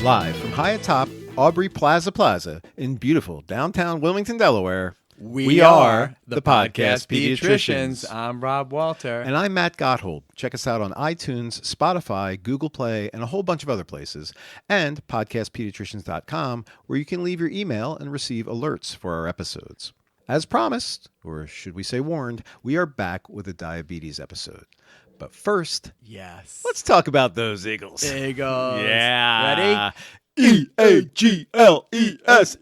Live from high atop Aubrey Plaza in beautiful downtown Wilmington, Delaware, we are the Podcast Pediatricians. I'm Rob Walter. And I'm Matt Gotthold. Check us out on iTunes, Spotify, Google Play, and a whole bunch of other places. And podcastpediatricians.com, where you can leave your email and receive alerts for our episodes. As promised, or should we say warned, we are back with a diabetes episode. But first, yes, let's talk about those Eagles. Eagles. Yeah. Ready? E-A-G-L-E-S,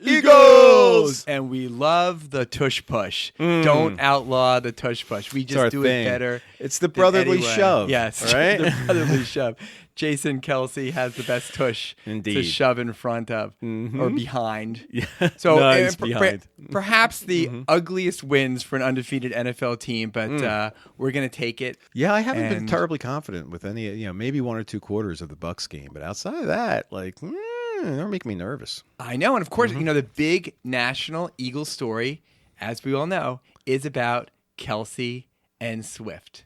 Eagles! And we love the Tush Push. Don't outlaw the Tush Push. We just do it better. It's the brotherly shove. Yes, right? The brotherly shove. Jason Kelce has the best tush to shove in front of or behind. Yeah. So behind. Perhaps the ugliest wins for an undefeated NFL team, but we're going to take it. Yeah, I haven't been terribly confident with any, maybe one or two quarters of the Bucs game, but outside of that, they're making me nervous. I know, and of course, the big national Eagles story, as we all know, is about Kelce and Swift.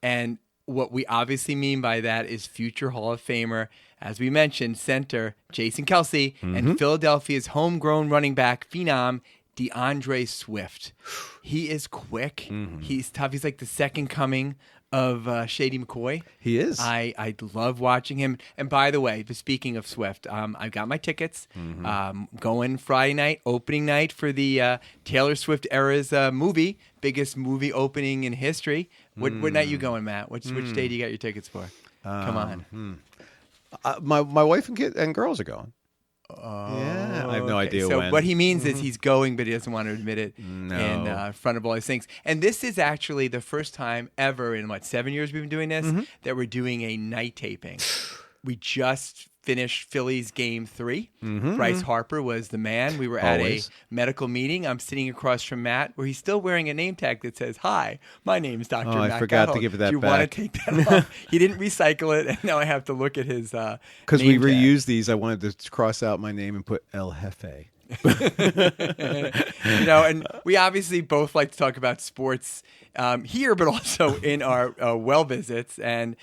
And what we obviously mean by that is future Hall of Famer, as we mentioned, center Jason Kelce and Philadelphia's homegrown running back phenom DeAndre Swift. He is quick. He's tough. He's like the second coming of Shady McCoy. He is. I love watching him. And by the way, speaking of Swift, I've got my tickets. Going Friday night, opening night for the Taylor Swift era's movie, biggest movie opening in history. What night you going, Matt? Which day do you got your tickets for? Come on. My wife and girls are going. Yeah, I have no idea when. So what he means is he's going, but he doesn't want to admit it in front of all his things. And this is actually the first time ever in, 7 years we've been doing this, that we're doing a night taping. We just finished Phillies Game 3. Bryce Harper was the man. We were at a medical meeting. I'm sitting across from Matt, where he's still wearing a name tag that says, "Hi, my name's Dr. Matt I forgot Gotthold. to give it that Do you back. want to take that off?" He didn't recycle it, and now I have to look at his because we name tag. reused these, I wanted to cross out my name and put El Jefe. And we obviously both like to talk about sports here, but also in our well visits. And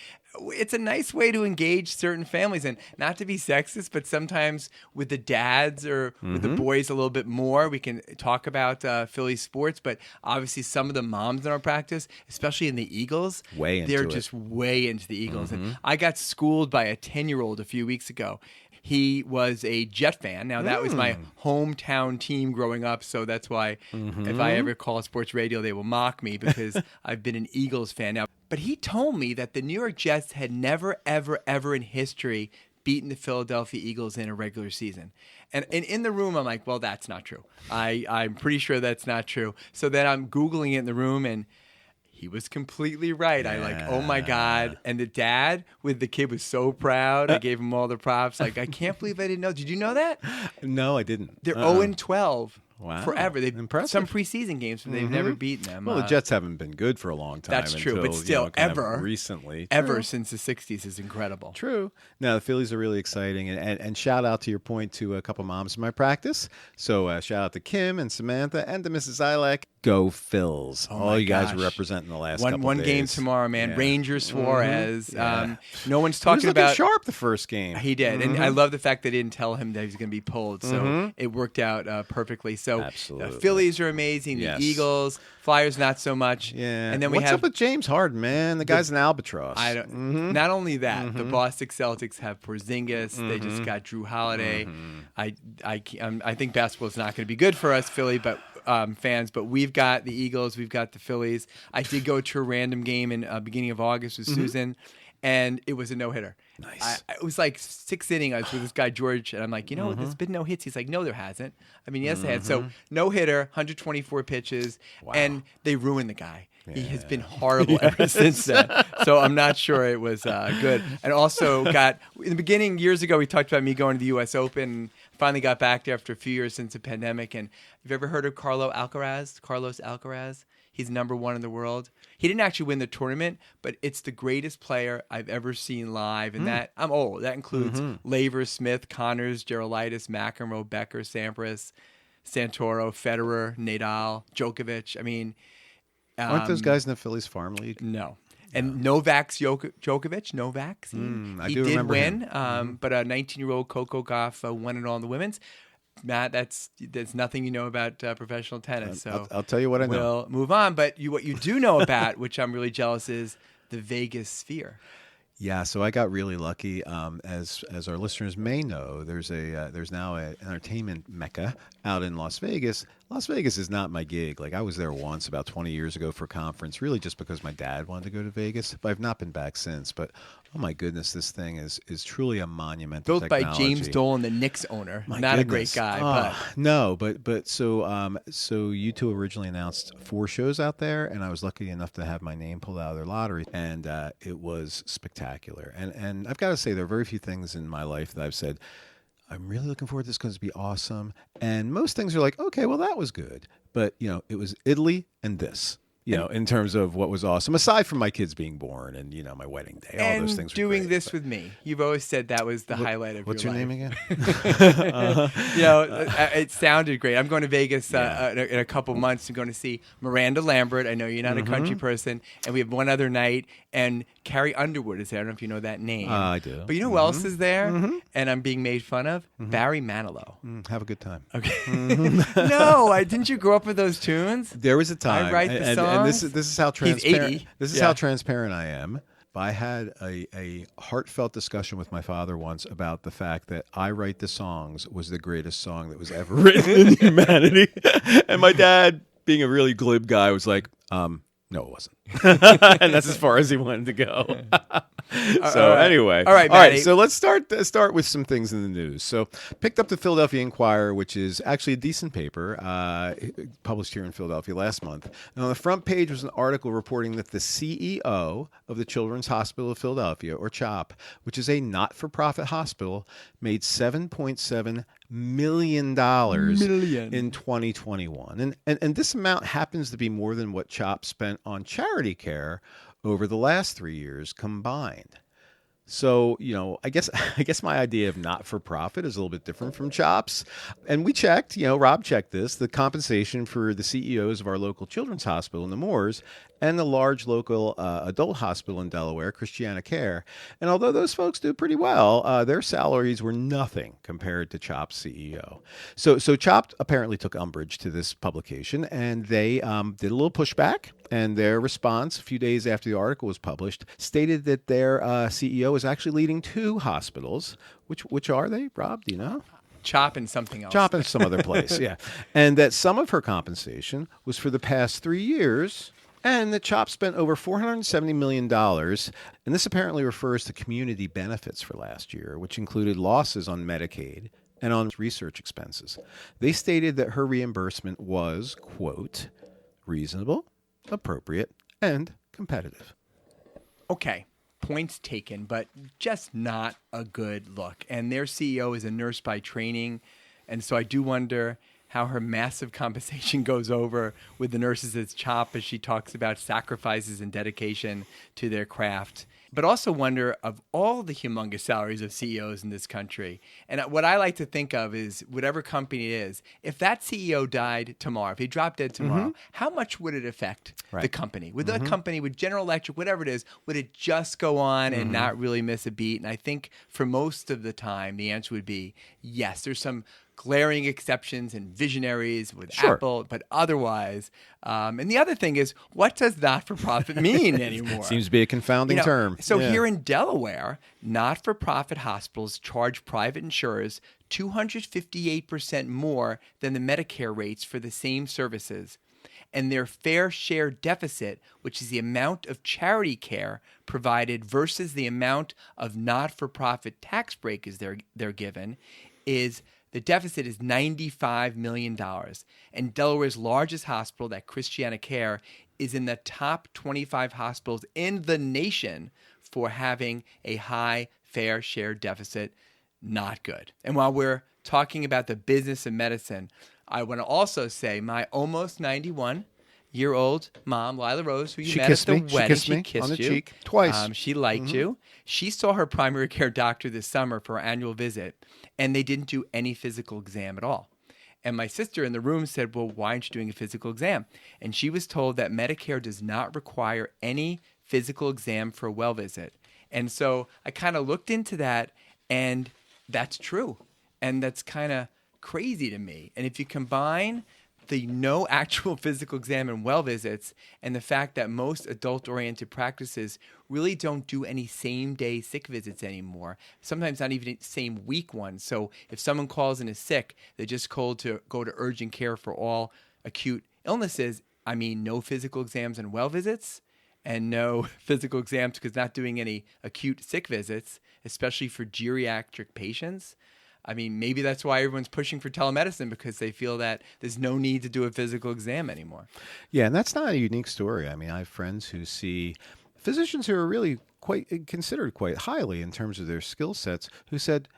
it's a nice way to engage certain families, and not to be sexist, but sometimes with the dads or with the boys a little bit more, we can talk about Philly sports. But obviously some of the moms in our practice, especially in the Eagles, they're just way into the Eagles. And I got schooled by a 10-year-old a few weeks ago. He was a Jet fan. Now, that was my hometown team growing up, so that's why if I ever call sports radio, they will mock me because I've been an Eagles fan now. But he told me that the New York Jets had never, ever, ever in history beaten the Philadelphia Eagles in a regular season. And in the room, I'm like, well, that's not true. I'm pretty sure that's not true. So then I'm Googling it in the room, and he was completely right. I oh my God. And the dad with the kid was so proud. I gave him all the props. I can't believe I didn't know. Did you know that? No, I didn't. They're 0-12 forever. They've impressive. Some preseason games, but they've never beaten them. Well, the Jets haven't been good for a long time. That's true, until, but still, recently. Ever since the 60s is incredible. True. Now, the Phillies are really exciting. And shout out to your point to a couple moms in my practice. So shout out to Kim and Samantha and to Mrs. Ilek. Go Phils. All you guys were representing the last couple one days. game tomorrow, man. Yeah. Ranger Suarez. No one's He talking was looking about sharp the first game. He did. And I love the fact they didn't tell him that he was going to be pulled. So it worked out perfectly. So Absolutely. Phillies are amazing. Yes. The Eagles, Flyers not so much. Yeah. And then What's up with James Harden, man? The guy's an albatross. Not only that, the Boston Celtics have Porzingis. They just got Drew Holiday. I think basketball is not going to be good for us, Philly, but fans. But we've got the Eagles. We've got the Phillies. I did go to a random game in beginning of August with Susan, and it was a no-hitter. Nice. It was like 6th inning. I was with this guy, George, and I'm like, there's been no hits. He's like, no, there hasn't. I mean, yes, they had. So no-hitter, 124 pitches, and they ruined the guy. Yeah. He has been horrible ever since then. So I'm not sure it was good. And also in the beginning, years ago, we talked about me going to the U.S. Open. Finally got back there after a few years since the pandemic. And have you ever heard of Carlos Alcaraz? He's number 1 in the world. He didn't actually win the tournament, but it's the greatest player I've ever seen live. And that I'm old. That includes Laver, Smith, Connors, Gerolaitis, McEnroe, Becker, Sampras, Santoro, Federer, Nadal, Djokovic. I mean, aren't those guys in the Phillies Farm League? No. And Novak's Djokovic, I he do did remember win, him. but a 19-year-old Coco Gauff won it all in the women's. Matt, there's nothing you know about professional tennis. So I'll tell you what I know. We'll move on. But what you do know about, which I'm really jealous, is the Vegas sphere. Yeah, so I got really lucky. As our listeners may know, there's now an entertainment mecca out in Las Vegas. Las Vegas is not my gig. Like, I was there once about 20 years ago for a conference, really just because my dad wanted to go to Vegas. But I've not been back since. But oh my goodness, this thing is truly a monument. Built by technology. James Dolan, the Knicks owner. My not goodness. a great guy, but no. But so you two originally announced 4 shows out there, and I was lucky enough to have my name pulled out of their lottery, and it was spectacular. And I've got to say, there are very few things in my life that I've said, I'm really looking forward to this because it's going to be awesome. And most things are like, okay, well, that was good. But, it was Italy and this, in terms of what was awesome, aside from my kids being born and, my wedding day, all those things were doing great, this with me. You've always said that was the highlight of what's your your life. name again? It sounded great. I'm going to Vegas in a couple months. I'm going to see Miranda Lambert. I know you're not a country person. And we have one other night. And Carrie Underwood is there. I don't know if you know that name. I do. But you know who else is there? And I'm being made fun of? Barry Manilow. Have a good time. Okay. No, didn't you grow up with those tunes? There was a time. I write the and songs. this is how transparent. He's 80. This is how transparent I am. I had a heartfelt discussion with my father once about the fact that I Write the Songs was the greatest song that was ever written in humanity. And my dad, being a really glib guy, was like, no, it wasn't. And that's as far as he wanted to go. Anyway. All right. So let's start with some things in the news. So picked up the Philadelphia Inquirer, which is actually a decent paper, published here in Philadelphia last month. And on the front page was an article reporting that the CEO of the Children's Hospital of Philadelphia, or CHOP, which is a not-for-profit hospital, made $7.7 million in 2021. And this amount happens to be more than what CHOP spent on charity care over the last 3 years combined. So, I guess my idea of not-for-profit is a little bit different from CHOP's. And we checked, Rob checked this, the compensation for the CEOs of our local children's hospital in the Moors and the large local adult hospital in Delaware, Christiana Care. And although those folks do pretty well, their salaries were nothing compared to CHOP's CEO. So CHOP apparently took umbrage to this publication, and they did a little pushback. And their response, a few days after the article was published, stated that their CEO is actually leading 2 hospitals. Which are they, Rob? Do you know? CHOP and something else. CHOP and some other place, yeah. And that some of her compensation was for the past 3 years, and that CHOP spent over $470 million. And this apparently refers to community benefits for last year, which included losses on Medicaid and on research expenses. They stated that her reimbursement was, quote, reasonable, appropriate, and competitive. Okay, points taken, but just not a good look. And their CEO is a nurse by training, and so I do wonder how her massive compensation goes over with the nurses at CHOP as she talks about sacrifices and dedication to their craft. But also wonder of all the humongous salaries of CEOs in this country. And what I like to think of is whatever company it is, if that CEO died tomorrow, if he dropped dead tomorrow, how much would it affect the company? Would the company, with General Electric, whatever it is, would it just go on and not really miss a beat? And I think for most of the time, the answer would be yes. There's some glaring exceptions and visionaries with Apple, but otherwise, and the other thing is, what does not-for-profit mean anymore? Seems to be a confounding term. So here in Delaware, not-for-profit hospitals charge private insurers 258% more than the Medicare rates for the same services. And their fair share deficit, which is the amount of charity care provided versus the amount of not-for-profit tax breaks they're given, is the deficit is $95 million. And Delaware's largest hospital, that Christiana Care, is in the top 25 hospitals in the nation for having a high fair share deficit. Not good. And while we're talking about the business of medicine, I want to also say my almost 91-year-old mom, Lila Rose, who you met at the wedding. She kissed me on the you. cheek twice. She liked you. She saw her primary care doctor this summer for her annual visit, and they didn't do any physical exam at all. And my sister in the room said, well, why aren't you doing a physical exam? And she was told that Medicare does not require any physical exam for a well visit. And so I kind of looked into that, and that's true. And that's kind of crazy to me. And if you combine the no actual physical exam and well visits and the fact that most adult-oriented practices really don't do any same-day sick visits anymore, sometimes not even same-week ones. So if someone calls in is sick, they're just called to go to urgent care for all acute illnesses. I mean, no physical exams and well visits, and no physical exams because not doing any acute sick visits, especially for geriatric patients. I mean, maybe that's why everyone's pushing for telemedicine, because they feel that there's no need to do a physical exam anymore. Yeah, and that's not a unique story. I mean, I have friends who see physicians who are really considered quite highly in terms of their skill sets who said,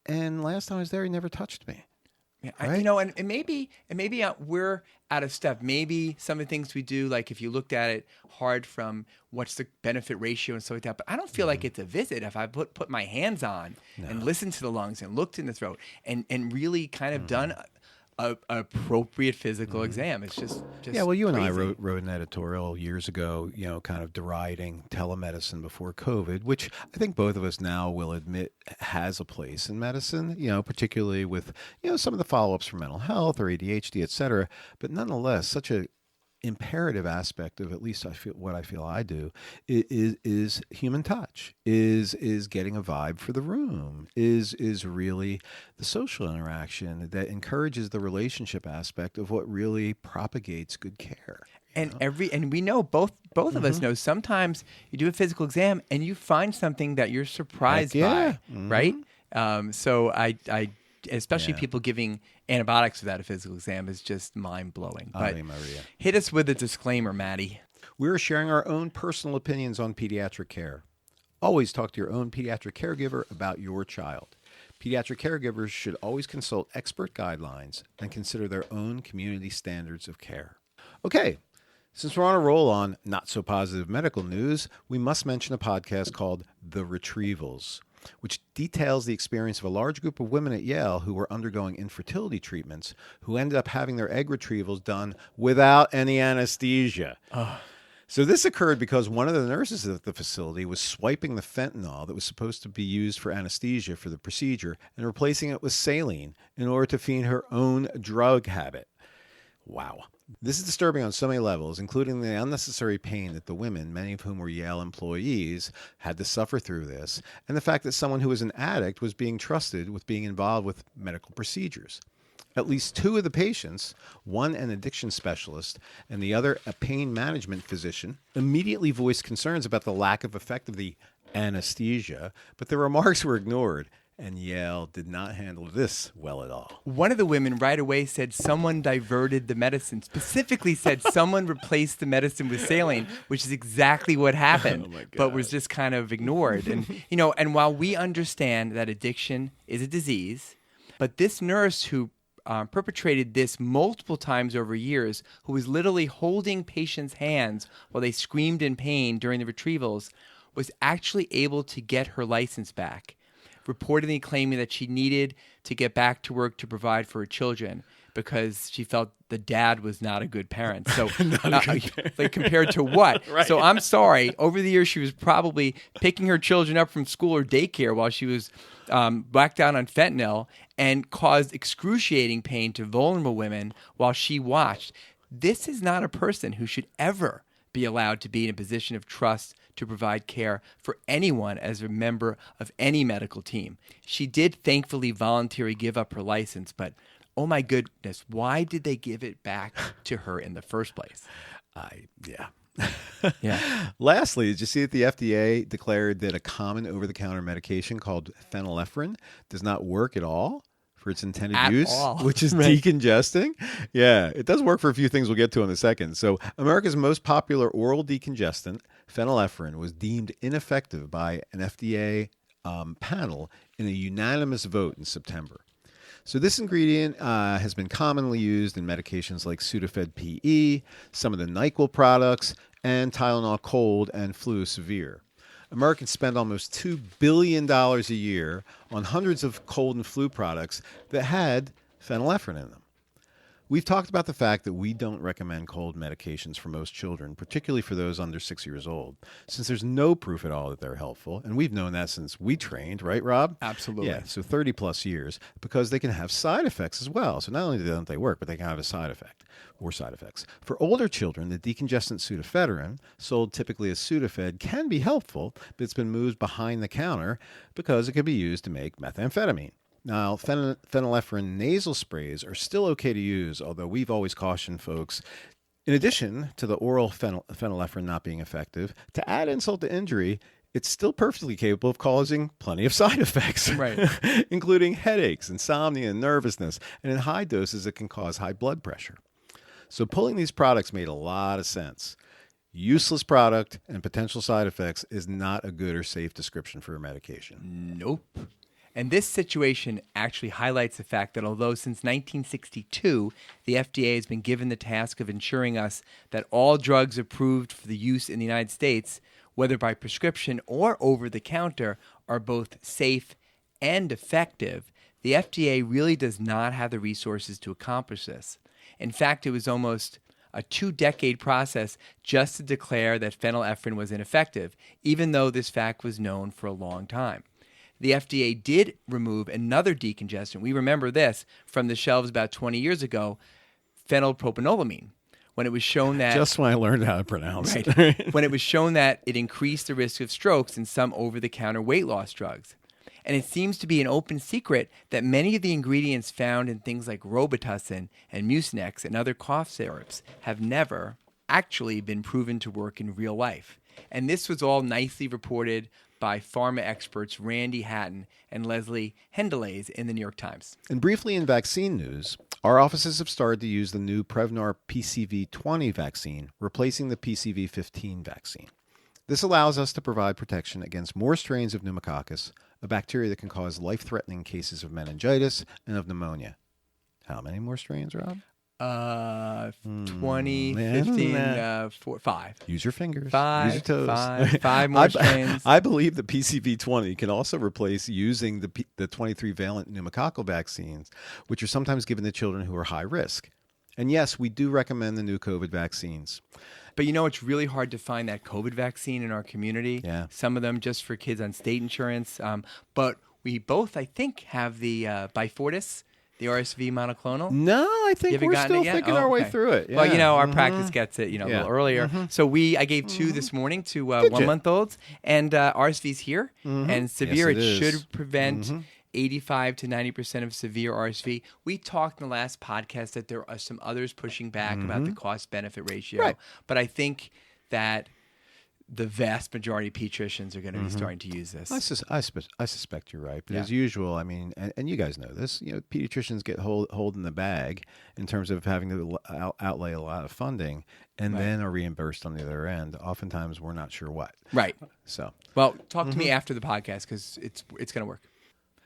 and last time I was there, he never touched me. Yeah, Right? and maybe we're out of step. Maybe some of the things we do, like if you looked at it hard from what's the benefit ratio and stuff like that. But I don't feel like it's a visit if I put my hands on and listened to the lungs and looked in the throat and really kind of done a appropriate physical exam. It's just Yeah, well, you and I crazy. wrote an editorial years ago, kind of deriding telemedicine before COVID, which I think both of us now will admit has a place in medicine, particularly with, some of the follow-ups for mental health or ADHD, et cetera. But nonetheless, such a imperative aspect of at least I feel I do is human touch, is getting a vibe for the room, is really the social interaction that encourages the relationship aspect of what really propagates good care. And we know both of us know sometimes you do a physical exam and you find something that you're surprised Heck yeah. by, right? So I especially Yeah. people giving antibiotics without a physical exam is just mind blowing. But Ave Maria. hit us with a disclaimer, Maddie. We're sharing our own personal opinions on pediatric care. Always talk to your own pediatric caregiver about your child. Pediatric caregivers should always consult expert guidelines and consider their own community standards of care. Okay, since we're on a roll on not so positive medical news, we must mention a podcast called The Retrievals, which details the experience of a large group of women at Yale who were undergoing infertility treatments who ended up having their egg retrievals done without any anesthesia. So this occurred because one of the nurses at the facility was swiping the fentanyl that was supposed to be used for anesthesia for the procedure and replacing it with saline in order to feed her own drug habit. Wow. This is disturbing on so many levels, including the unnecessary pain that the women, many of whom were Yale employees, had to suffer through this, and the fact that someone who was an addict was being trusted with being involved with medical procedures. At least two of the patients, one an addiction specialist and the other a pain management physician, immediately voiced concerns about the lack of effect of the anesthesia, but their remarks were ignored, and Yale did not handle this well at all. One of the women right away said someone diverted the medicine, specifically said someone replaced the medicine with saline, which is exactly what happened, Oh my God. but was just kind of ignored. And, and while we understand that addiction is a disease, but this nurse who perpetrated this multiple times over years, who was literally holding patients' hands while they screamed in pain during the retrievals, was actually able to get her license back, reportedly claiming that she needed to get back to work to provide for her children because she felt the dad was not a good parent. So, like compared to what? Right. So I'm sorry. Over the years, she was probably picking her children up from school or daycare while she was blacked out on fentanyl and caused excruciating pain to vulnerable women while she watched. This is not a person who should ever be allowed to be in a position of trust to provide care for anyone as a member of any medical team. She did thankfully voluntarily give up her license, but oh my goodness, why did they give it back to her in the first place? Yeah. Yeah. Lastly, did you see that the FDA declared that a common over-the-counter medication called phenylephrine does not work at all for its intended At use, all. which is Right. decongesting? Yeah, it does work for a few things we'll get to in a second. So America's most popular oral decongestant, phenylephrine, was deemed ineffective by an FDA panel in a unanimous vote in September. So this ingredient has been commonly used in medications like Sudafed PE, some of the NyQuil products, and Tylenol Cold and Flu Severe. Americans spend almost $2 billion a year on hundreds of cold and flu products that had phenylephrine in them. We've talked about the fact that we don't recommend cold medications for most children, particularly for those under 6 years old, since there's no proof at all that they're helpful. And we've known that since we trained, right, Rob? Absolutely. Yeah, so 30 plus years, because they can have side effects as well. So not only don't they work, but they can have a side effect or side effects. For older children, the decongestant pseudoephedrine, sold typically as Sudafed, can be helpful, but it's been moved behind the counter because it can be used to make methamphetamine. Now, phenylephrine nasal sprays are still okay to use, although we've always cautioned folks, in addition to the oral phenylephrine not being effective, to add insult to injury, it's still perfectly capable of causing plenty of side effects, Right. including headaches, insomnia, and nervousness. And in high doses, it can cause high blood pressure. So pulling these products made a lot of sense. Useless product and potential side effects is not a good or safe description for a medication. Nope. And this situation actually highlights the fact that although since 1962, the FDA has been given the task of ensuring us that all drugs approved for the use in the United States, whether by prescription or over the counter, are both safe and effective, the FDA really does not have the resources to accomplish this. In fact, it was almost a 2-decade process just to declare that phenylephrine was ineffective, even though this fact was known for a long time. The FDA did remove another decongestant, we remember this, from the shelves about 20 years ago, phenylpropanolamine, when it was shown that... Just when I learned how to pronounce right, it. when it was shown that it increased the risk of strokes in some over-the-counter weight loss drugs. And it seems to be an open secret that many of the ingredients found in things like Robitussin and Mucinex and other cough syrups have never actually been proven to work in real life. And this was all nicely reported by pharma experts Randy Hatton and Leslie Hendelez in the New York Times. And briefly in vaccine news, our offices have started to use the new Prevnar PCV20 vaccine, replacing the PCV15 vaccine. This allows us to provide protection against more strains of pneumococcus, a bacteria that can cause life-threatening cases of meningitis and of pneumonia. How many more strains, Rob? 20, 15, 5. Use your fingers. 5, Use your toes. 5 more strains. I believe the PCV20 can also replace using the 23-valent pneumococcal vaccines, which are sometimes given to children who are high risk. And yes, we do recommend the new COVID vaccines. But you know, it's really hard to find that COVID vaccine in our community. Yeah. Some of them just for kids on state insurance. But we both, I think, have the Beyfortus, the RSV monoclonal. No, I think we're still thinking our way through it. Yeah. Well, you know, our practice gets it, a little earlier. So I gave 2 this morning to 1-month-olds, and RSV's here, and severe. Yes, it is. should prevent 85 to 90% of severe RSV. We talked in the last podcast that there are some others pushing back about the cost-benefit ratio. Right. But I think that the vast majority of pediatricians are going to be starting to use this. I suspect you're right. But as usual, I mean, and you guys know this, pediatricians get holding the bag in terms of having to outlay a lot of funding and then are reimbursed on the other end. Oftentimes, we're not sure what. Right. So, well, talk to me after the podcast because it's going to work.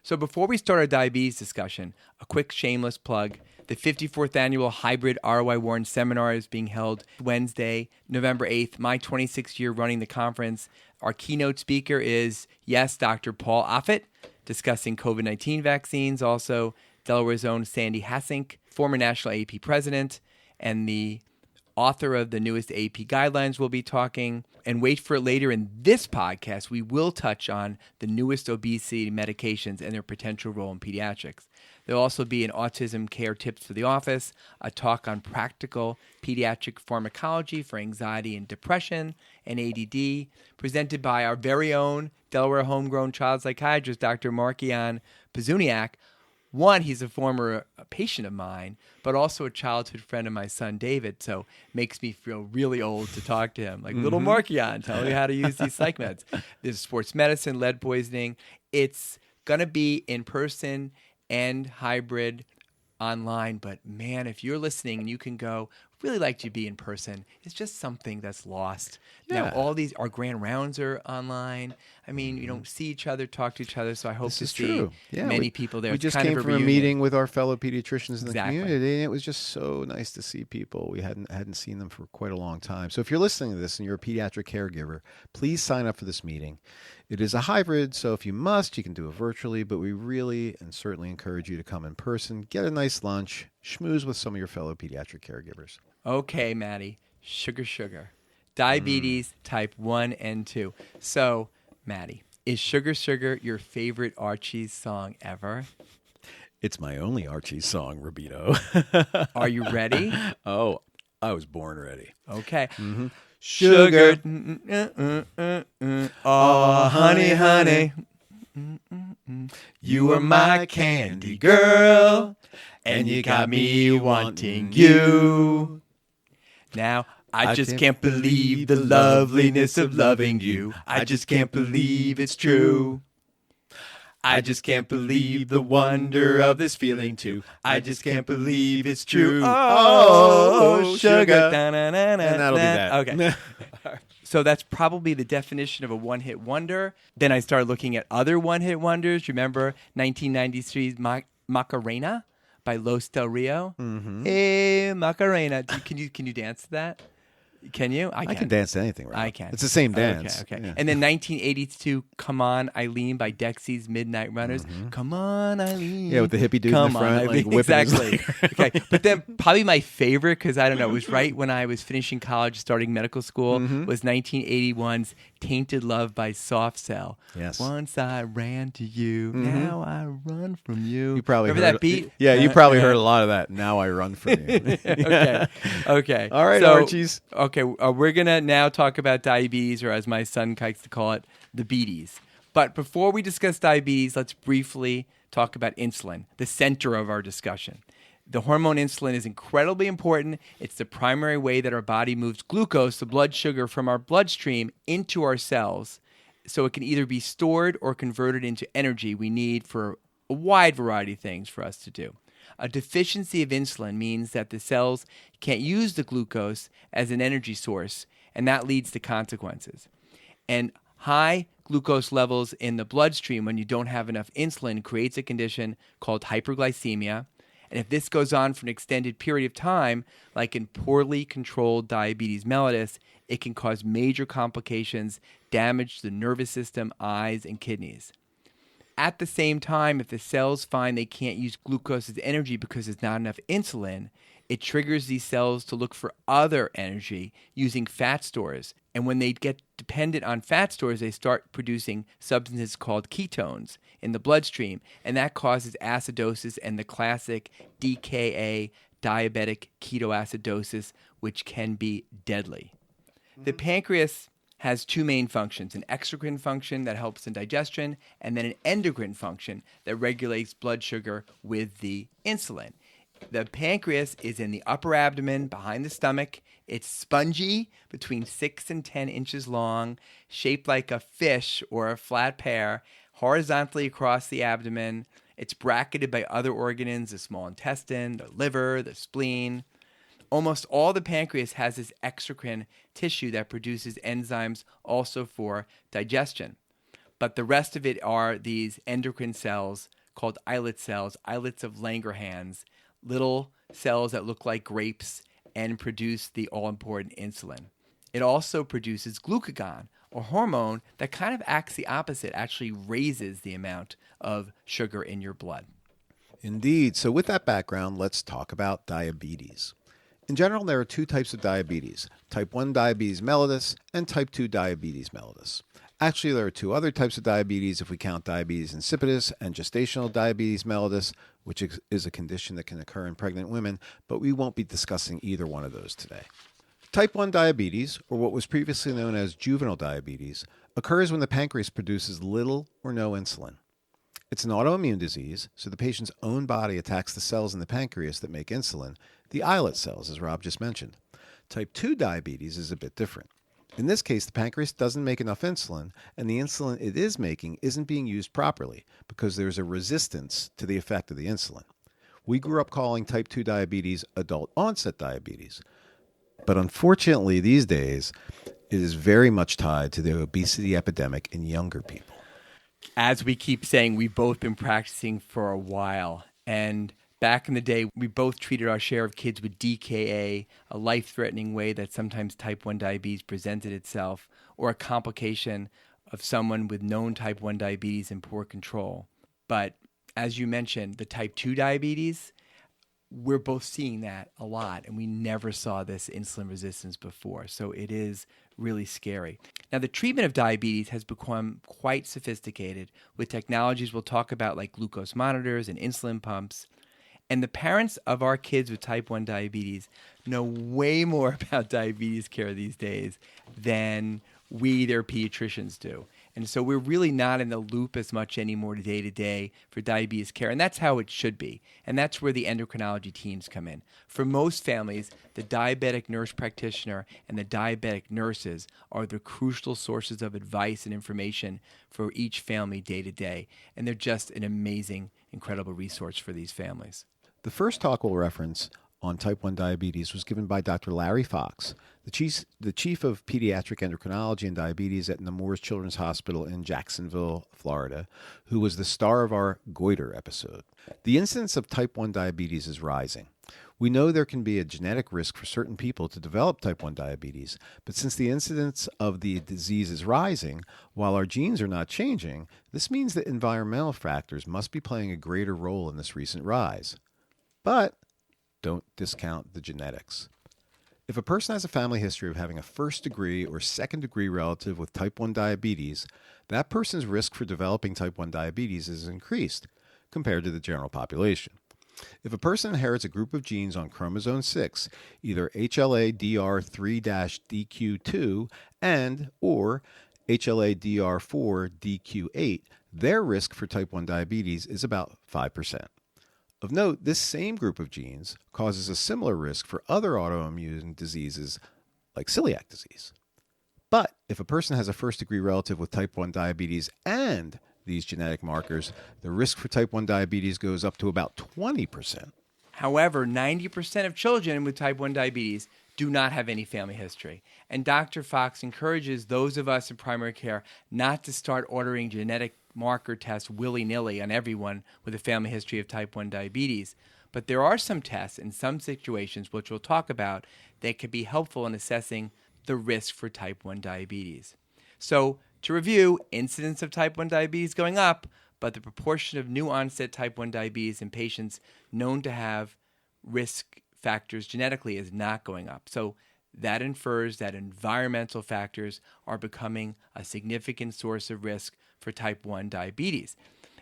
So before we start our diabetes discussion, a quick shameless plug. The 54th annual Hybrid ROI Warren Seminar is being held Wednesday, November 8th, my 26th year running the conference. Our keynote speaker is, Dr. Paul Offit, discussing COVID-19 vaccines. Also, Delaware's own Sandy Hassink, former National AP president, and the author of the newest AP guidelines will be talking. And wait for it later in this podcast, we will touch on the newest obesity medications and their potential role in pediatrics. There'll also be an autism care tips for the office, a talk on practical pediatric pharmacology for anxiety and depression and ADD, presented by our very own Delaware homegrown child psychiatrist, Dr. Markian Pazuniak. One, he's a former patient of mine, but also a childhood friend of my son, David, so makes me feel really old to talk to him. Like, little Markian, tell me how to use these psych meds. There's sports medicine, lead poisoning. It's going to be in person and hybrid online, but man, if you're listening and you can go really like to be in person. It's just something that's lost. Yeah. Now, our grand rounds are online. I mean, you don't see each other, talk to each other, so I hope to see many people there. We It's just kind came of from a reunion. meeting with our fellow pediatricians in the Exactly. community, and it was just so nice to see people. We hadn't seen them for quite a long time. So if you're listening to this and you're a pediatric caregiver, please sign up for this meeting. It is a hybrid, so if you must, you can do it virtually, but we really and certainly encourage you to come in person, get a nice lunch, schmooze with some of your fellow pediatric caregivers. Okay, Maddie. Sugar. Diabetes type 1 and 2. So, Maddie, is Sugar your favorite Archie's song ever? It's my only Archie song, Rubino. Are you ready? Oh, I was born ready. Okay. Mm-hmm. Sugar. Oh, honey. You were my candy girl, and you got me wanting you. Now, I just can't believe the loveliness of loving you. I just can't believe it's true. I just can't believe the wonder of this feeling too. I just can't believe it's true. Oh, sugar. And that'll be that. Okay. So that's probably the definition of a one-hit wonder. Then I started looking at other one-hit wonders. Remember 1993's Macarena by Los Del Rio? Mm-hmm. Hey, Macarena. Can you dance to that? Can you? I can dance to anything, right? I can. It's the same dance. Okay. Yeah. And then 1982, Come On, Eileen by Dexy's Midnight Runners. Mm-hmm. Come on, Eileen. Yeah, with the hippie dude Come in the on, front, like Eileen. whipping his Exactly. Okay. But then probably my favorite, because I don't know, it was right when I was finishing college, starting medical school, was 1981's Tainted Love by Soft Cell. Yes. Once I ran to you, now I run from you. You probably remember heard that beat? Yeah, you probably heard a lot of that. Now I run from you. Okay. All right, So, Archies. Okay, we're going to now talk about diabetes, or as my son likes to call it, the beaties. But before we discuss diabetes, let's briefly talk about insulin, the center of our discussion. The hormone insulin is incredibly important. It's the primary way that our body moves glucose, the blood sugar, from our bloodstream into our cells, so it can either be stored or converted into energy we need for a wide variety of things for us to do. A deficiency of insulin means that the cells can't use the glucose as an energy source, and that leads to consequences. And high glucose levels in the bloodstream when you don't have enough insulin creates a condition called hyperglycemia. And if this goes on for an extended period of time, like in poorly controlled diabetes mellitus, it can cause major complications, damage to the nervous system, eyes, and kidneys. At the same time, if the cells find they can't use glucose as energy because there's not enough insulin, it triggers these cells to look for other energy using fat stores. And when they get dependent on fat stores, they start producing substances called ketones in the bloodstream. And that causes acidosis and the classic DKA, diabetic ketoacidosis, which can be deadly. The pancreas has two main functions, an exocrine function that helps in digestion, and then an endocrine function that regulates blood sugar with the insulin. The pancreas is in the upper abdomen behind the stomach. It's spongy, between 6 and 10 inches long, shaped like a fish or a flat pear, horizontally across the abdomen. It's bracketed by other organs, the small intestine, the liver, the spleen. Almost all the pancreas has this exocrine tissue that produces enzymes also for digestion. But the rest of it are these endocrine cells called islet cells, islets of Langerhans, little cells that look like grapes and produce the all-important insulin. It also produces glucagon, a hormone that kind of acts the opposite, actually raises the amount of sugar in your blood. Indeed. So with that background, let's talk about diabetes. In general, there are two types of diabetes, type 1 diabetes mellitus and type 2 diabetes mellitus. Actually, there are two other types of diabetes if we count diabetes insipidus and gestational diabetes mellitus, which is a condition that can occur in pregnant women, but we won't be discussing either one of those today. Type 1 diabetes, or what was previously known as juvenile diabetes, occurs when the pancreas produces little or no insulin. It's an autoimmune disease, so the patient's own body attacks the cells in the pancreas that make insulin, the islet cells, as Rob just mentioned. Type 2 diabetes is a bit different. In this case, the pancreas doesn't make enough insulin, and the insulin it is making isn't being used properly because there's a resistance to the effect of the insulin. We grew up calling type 2 diabetes adult onset diabetes, But unfortunately, these days, it is very much tied to the obesity epidemic in younger people. As we keep saying, we've both been practicing for a while. And back in the day, we both treated our share of kids with DKA, a life-threatening way that sometimes type 1 diabetes presented itself, or a complication of someone with known type 1 diabetes and poor control. But as you mentioned, the type 2 diabetes, we're both seeing that a lot, and we never saw this insulin resistance before. So it is really scary. Now, the treatment of diabetes has become quite sophisticated with technologies we'll talk about like glucose monitors and insulin pumps. And the parents of our kids with type 1 diabetes know way more about diabetes care these days than we, their pediatricians, do. And so we're really not in the loop as much anymore day to day for diabetes care. And that's how it should be. And that's where the endocrinology teams come in. For most families, the diabetic nurse practitioner and the diabetic nurses are the crucial sources of advice and information for each family day to day. And they're just an amazing, incredible resource for these families. The first talk we'll reference on type 1 diabetes was given by Dr. Larry Fox, the chief of pediatric endocrinology and diabetes at Nemours Children's Hospital in Jacksonville, Florida, who was the star of our goiter episode. The incidence of type 1 diabetes is rising. We know there can be a genetic risk for certain people to develop type 1 diabetes, but since the incidence of the disease is rising, while our genes are not changing, this means that environmental factors must be playing a greater role in this recent rise. But don't discount the genetics. If a person has a family history of having a first-degree or second-degree relative with type 1 diabetes, that person's risk for developing type 1 diabetes is increased compared to the general population. If a person inherits a group of genes on chromosome 6, either HLA-DR3-DQ2 and or HLA-DR4-DQ8, their risk for type 1 diabetes is about 5%. Of note, this same group of genes causes a similar risk for other autoimmune diseases like celiac disease. But if a person has a first-degree relative with type 1 diabetes and these genetic markers, the risk for type 1 diabetes goes up to about 20%. However, 90% of children with type 1 diabetes do not have any family history. And Dr. Fox encourages those of us in primary care not to start ordering genetic marker tests willy-nilly on everyone with a family history of type 1 diabetes. But there are some tests in some situations, which we'll talk about, that can be helpful in assessing the risk for type 1 diabetes. So, to review, incidence of type 1 diabetes going up, but the proportion of new onset type 1 diabetes in patients known to have risk factors genetically is not going up. So that infers that environmental factors are becoming a significant source of risk for type 1 diabetes.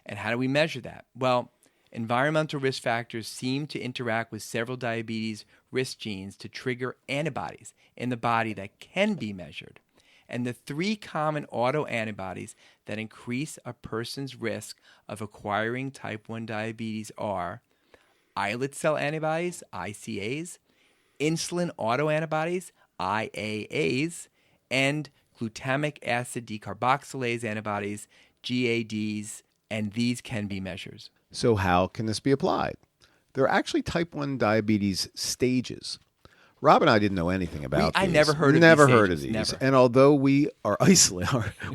And how do we measure that? Well, environmental risk factors seem to interact with several diabetes risk genes to trigger antibodies in the body that can be measured. And the three common autoantibodies that increase a person's risk of acquiring type 1 diabetes are islet cell antibodies, ICAs, insulin autoantibodies, IAAs, and glutamic acid decarboxylase antibodies, GADs, and these can be measures. So how can this be applied? There are actually type 1 diabetes stages. Rob and I didn't know anything about these. I never heard of these. Never. And although we are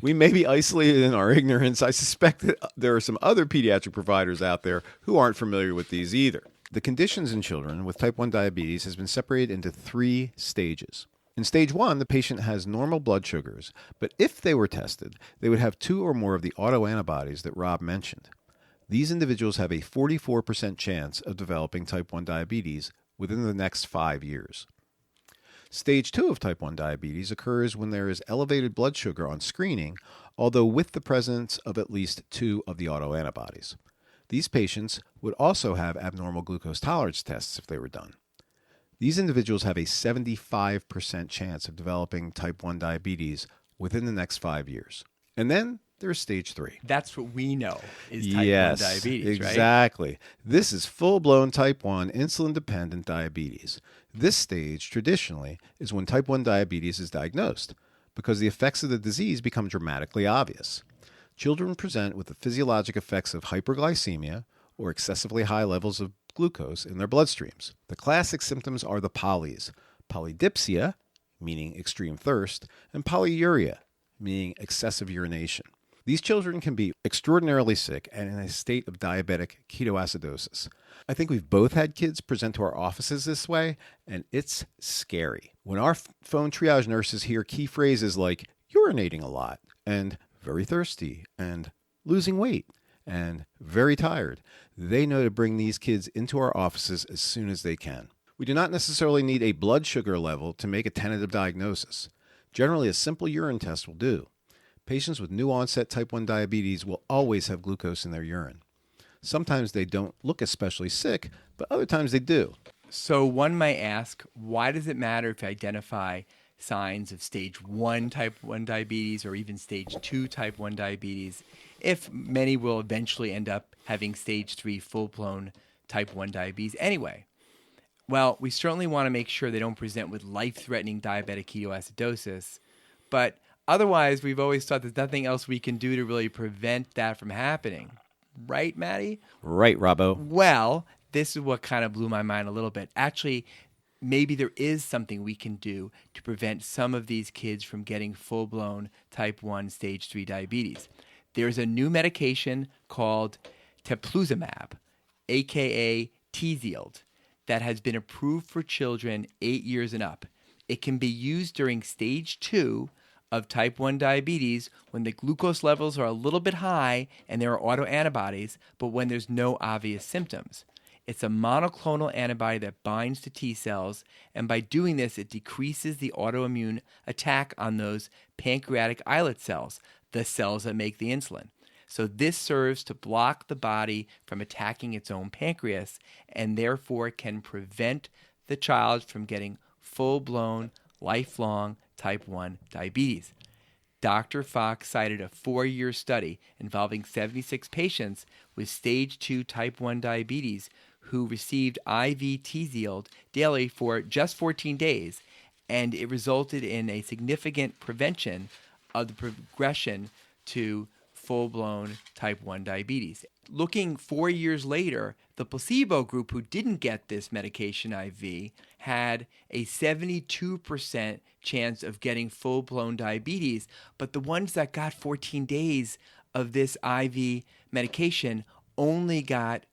we may be isolated in our ignorance, I suspect that there are some other pediatric providers out there who aren't familiar with these either. The conditions in children with type 1 diabetes has been separated into 3 stages. In stage 1, the patient has normal blood sugars, but if they were tested, they would have 2 or more of the autoantibodies that Rob mentioned. These individuals have a 44% chance of developing type 1 diabetes within the next 5 years. Stage 2 of type 1 diabetes occurs when there is elevated blood sugar on screening, although with the presence of at least 2 of the autoantibodies. These patients would also have abnormal glucose tolerance tests if they were done. These individuals have a 75% chance of developing type 1 diabetes within the next 5 years. And then there's stage 3. That's what we know is type 1 diabetes, right? Exactly. This is full-blown type 1 insulin-dependent diabetes. This stage, traditionally, is when type 1 diabetes is diagnosed because the effects of the disease become dramatically obvious. Children present with the physiologic effects of hyperglycemia or excessively high levels of glucose in their bloodstreams. The classic symptoms are the polys: polydipsia, meaning extreme thirst, and polyuria, meaning excessive urination. These children can be extraordinarily sick and in a state of diabetic ketoacidosis. I think we've both had kids present to our offices this way, and it's scary. When our phone triage nurses hear key phrases like urinating a lot, and very thirsty, and losing weight, and very tired, they know to bring these kids into our offices as soon as they can. We do not necessarily need a blood sugar level to make a tentative diagnosis. Generally, a simple urine test will do. Patients with new onset type 1 diabetes will always have glucose in their urine. Sometimes they don't look especially sick, but other times they do. So one might ask, why does it matter if you identify signs of stage 1 type 1 diabetes or even stage 2 type 1 diabetes if many will eventually end up having stage 3 full-blown type 1 diabetes anyway? Well, we certainly want to make sure they don't present with life-threatening diabetic ketoacidosis, but otherwise we've always thought there's nothing else we can do to really prevent that from happening. Right, Maddie? Right, Robbo. Well, this is what kind of blew my mind a little bit. Actually, maybe there is something we can do to prevent some of these kids from getting full-blown type 1 stage 3 diabetes. There's a new medication called teplizumab, a.k.a. Tzield, that has been approved for children 8 years and up. It can be used during stage 2 of type 1 diabetes when the glucose levels are a little bit high and there are autoantibodies, but when there's no obvious symptoms. It's a monoclonal antibody that binds to T cells, and by doing this, it decreases the autoimmune attack on those pancreatic islet cells, the cells that make the insulin. So this serves to block the body from attacking its own pancreas, and therefore can prevent the child from getting full-blown, lifelong type 1 diabetes. Dr. Fox cited a 4-year study involving 76 patients with stage 2 type 1 diabetes who received IV Tzield daily for just 14 days, and it resulted in a significant prevention of the progression to full-blown type 1 diabetes. Looking 4 years later, the placebo group who didn't get this medication IV had a 72% chance of getting full-blown diabetes, but the ones that got 14 days of this IV medication only got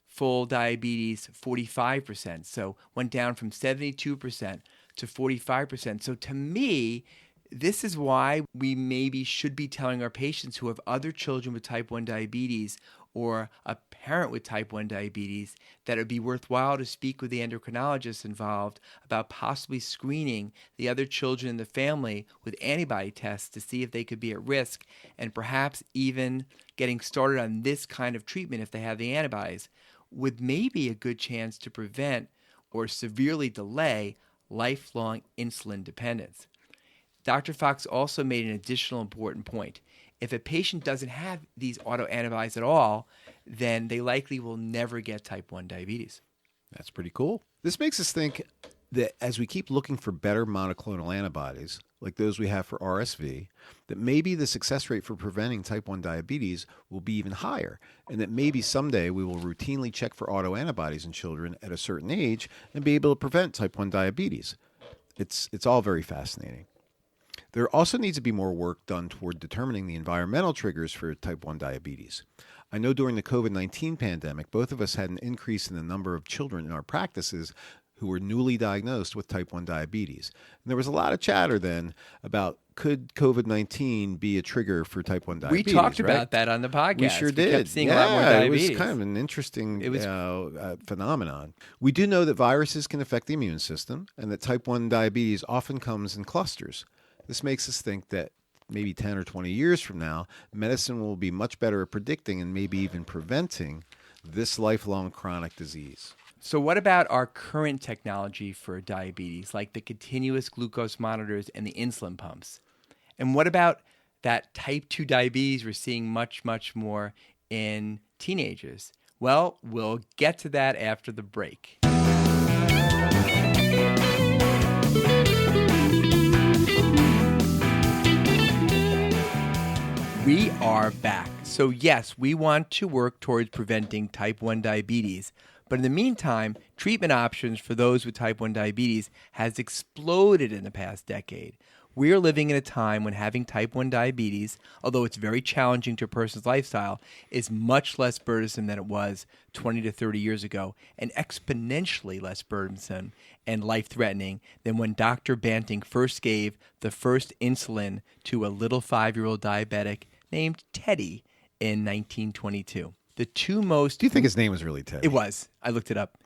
full diabetes 45%. So went down from 72% to 45%. So to me, this is why we maybe should be telling our patients who have other children with type 1 diabetes or a parent with type 1 diabetes that it would be worthwhile to speak with the endocrinologist involved about possibly screening the other children in the family with antibody tests to see if they could be at risk, and perhaps even getting started on this kind of treatment if they have the antibodies, with maybe a good chance to prevent or severely delay lifelong insulin dependence. Dr. Fox also made an additional important point. If a patient doesn't have these autoantibodies at all, then they likely will never get type 1 diabetes. That's pretty cool. This makes us think that as we keep looking for better monoclonal antibodies, like those we have for RSV, that maybe the success rate for preventing type 1 diabetes will be even higher, and that maybe someday we will routinely check for autoantibodies in children at a certain age and be able to prevent type 1 diabetes. It's all very fascinating. There also needs to be more work done toward determining the environmental triggers for type 1 diabetes. I know during the COVID-19 pandemic, both of us had an increase in the number of children in our practices who were newly diagnosed with type 1 diabetes. And there was a lot of chatter then about could COVID-19 be a trigger for type 1 diabetes. We talked about that on the podcast. We sure did. We kept seeing a lot more diabetes. It was kind of an interesting phenomenon. We do know that viruses can affect the immune system and that type 1 diabetes often comes in clusters. This makes us think that maybe 10 or 20 years from now, medicine will be much better at predicting and maybe even preventing this lifelong chronic disease. So what about our current technology for diabetes, like the continuous glucose monitors and the insulin pumps? And what about that type 2 diabetes we're seeing much, much more in teenagers? Well, we'll get to that after the break. We are back. So yes, we want to work towards preventing type 1 diabetes, But in the meantime, treatment options for those with type 1 diabetes has exploded in the past decade. We are living in a time when having type 1 diabetes, although it's very challenging to a person's lifestyle, is much less burdensome than it was 20 to 30 years ago, and exponentially less burdensome and life-threatening than when Dr. Banting first gave the first insulin to a little 5-year-old diabetic named Teddy in 1922. The two most... Do you think his name was really Teddy? It was. I looked it up.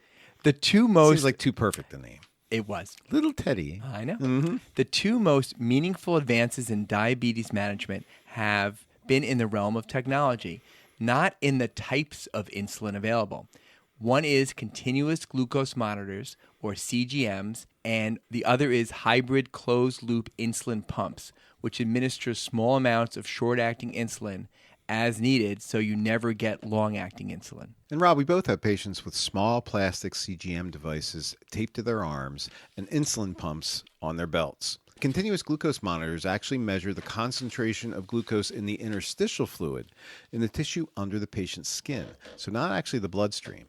The two most... Seems like too perfect a name. It was. Little Teddy. I know. The two most meaningful advances in diabetes management have been in the realm of technology, not in the types of insulin available. One is continuous glucose monitors, or CGMs, and the other is hybrid closed-loop insulin pumps, which administers small amounts of short-acting insulin as needed so you never get long-acting insulin. And Rob, we both have patients with small plastic CGM devices taped to their arms and insulin pumps on their belts. Continuous glucose monitors actually measure the concentration of glucose in the interstitial fluid in the tissue under the patient's skin, so not actually the bloodstream.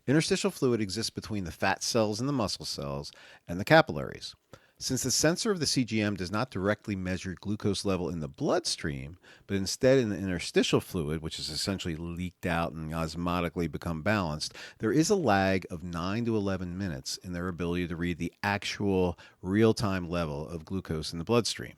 Interstitial fluid exists between the fat cells and the muscle cells and the capillaries. Since the sensor of the CGM does not directly measure glucose level in the bloodstream, but instead in the interstitial fluid, which is essentially leaked out and osmotically become balanced, there is a lag of 9 to 11 minutes in their ability to read the actual real-time level of glucose in the bloodstream.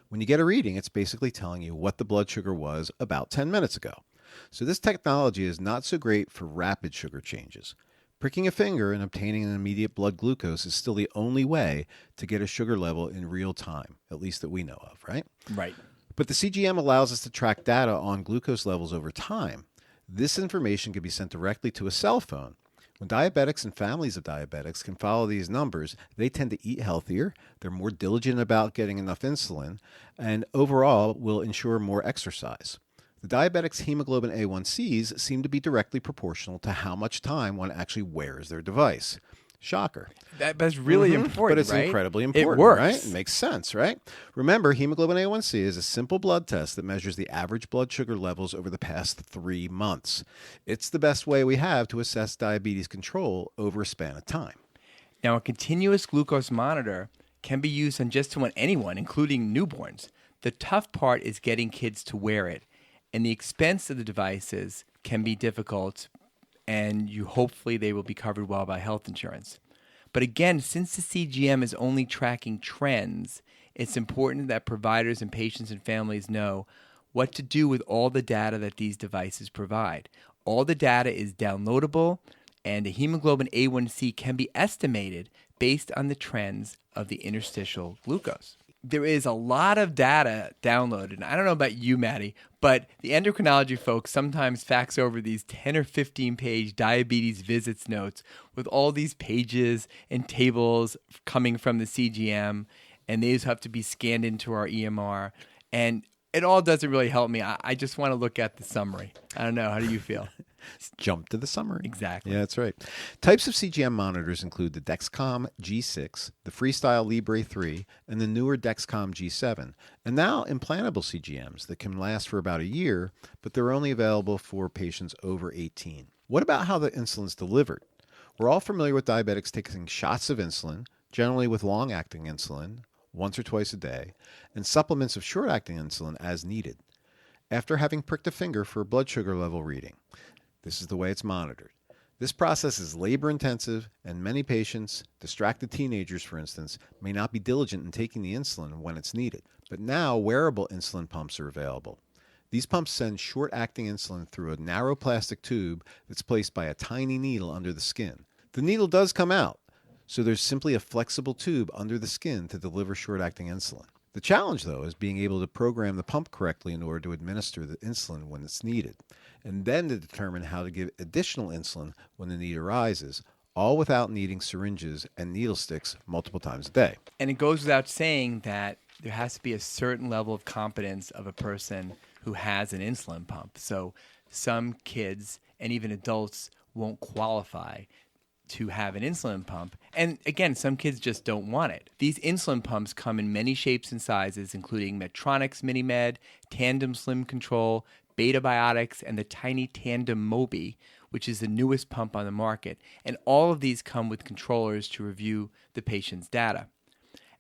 When you get a reading, it's basically telling you what the blood sugar was about 10 minutes ago. So this technology is not so great for rapid sugar changes. Pricking a finger and obtaining an immediate blood glucose is still the only way to get a sugar level in real time, at least that we know of, right? Right. But the CGM allows us to track data on glucose levels over time. This information can be sent directly to a cell phone. When diabetics and families of diabetics can follow these numbers, they tend to eat healthier, they're more diligent about getting enough insulin, and overall will ensure more exercise. The diabetics' hemoglobin A1Cs seem to be directly proportional to how much time one actually wears their device. Shocker. That's really important, but it's right? incredibly important, It works. right? It makes sense, right? Remember, hemoglobin A1C is a simple blood test that measures the average blood sugar levels over the past 3 months. It's the best way we have to assess diabetes control over a span of time. Now, a continuous glucose monitor can be used on just about anyone, including newborns. The tough part is getting kids to wear it. And the expense of the devices can be difficult, and hopefully they will be covered well by health insurance. But again, since the CGM is only tracking trends, it's important that providers and patients and families know what to do with all the data that these devices provide. All the data is downloadable, and the hemoglobin A1C can be estimated based on the trends of the interstitial glucose. There is a lot of data downloaded. I don't know about you, Maddie, but the endocrinology folks sometimes fax over these 10 or 15-page diabetes visits notes with all these pages and tables coming from the CGM, and these have to be scanned into our EMR. And it all doesn't really help me. I just want to look at the summary. I don't know. How do you feel? Jump to the summary. Exactly. Yeah, that's right. Types of CGM monitors include the Dexcom G6, the Freestyle Libre 3, and the newer Dexcom G7, and now implantable CGMs that can last for about a year, but they're only available for patients over 18. What about how the insulin is delivered? We're all familiar with diabetics taking shots of insulin, generally with long-acting insulin, once or twice a day, and supplements of short-acting insulin as needed, after having pricked a finger for a blood sugar level reading. This is the way it's monitored. This process is labor-intensive, and many patients, distracted teenagers for instance, may not be diligent in taking the insulin when it's needed. But now wearable insulin pumps are available. These pumps send short-acting insulin through a narrow plastic tube that's placed by a tiny needle under the skin. The needle does come out, so there's simply a flexible tube under the skin to deliver short-acting insulin. The challenge, though, is being able to program the pump correctly in order to administer the insulin when it's needed, and then to determine how to give additional insulin when the need arises, all without needing syringes and needle sticks multiple times a day. And it goes without saying that there has to be a certain level of competence of a person who has an insulin pump. So some kids and even adults won't qualify to have an insulin pump. And again, some kids just don't want it. These insulin pumps come in many shapes and sizes, including Medtronic's MiniMed, Tandem Slim Control, Beta Biotics, and the tiny Tandem Mobi, which is the newest pump on the market, and all of these come with controllers to review the patient's data.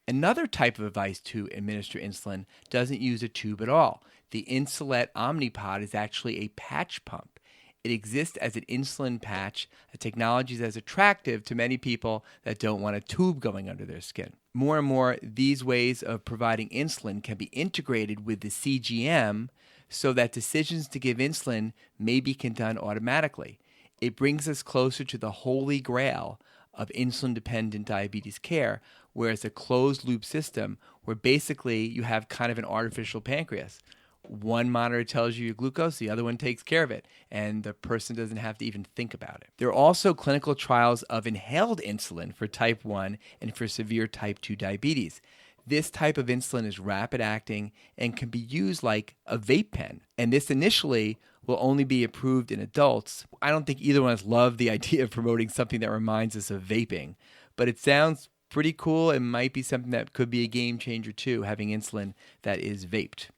Another type of device to administer insulin doesn't use a tube at all. The Insulet Omnipod is actually a patch pump. It exists as an insulin patch, a technology that's attractive to many people that don't want a tube going under their skin. More and more, these ways of providing insulin can be integrated with the CGM so that decisions to give insulin may be done automatically. It brings us closer to the holy grail of insulin-dependent diabetes care, whereas a closed-loop system where basically you have kind of an artificial pancreas. One monitor tells you your glucose, the other one takes care of it, and the person doesn't have to even think about it. There are also clinical trials of inhaled insulin for type 1 and for severe type 2 diabetes. This type of insulin is rapid-acting and can be used like a vape pen, and this initially will only be approved in adults. I don't think either one of us love the idea of promoting something that reminds us of vaping, but it sounds pretty cool. It might be something that could be a game changer too, having insulin that is vaped.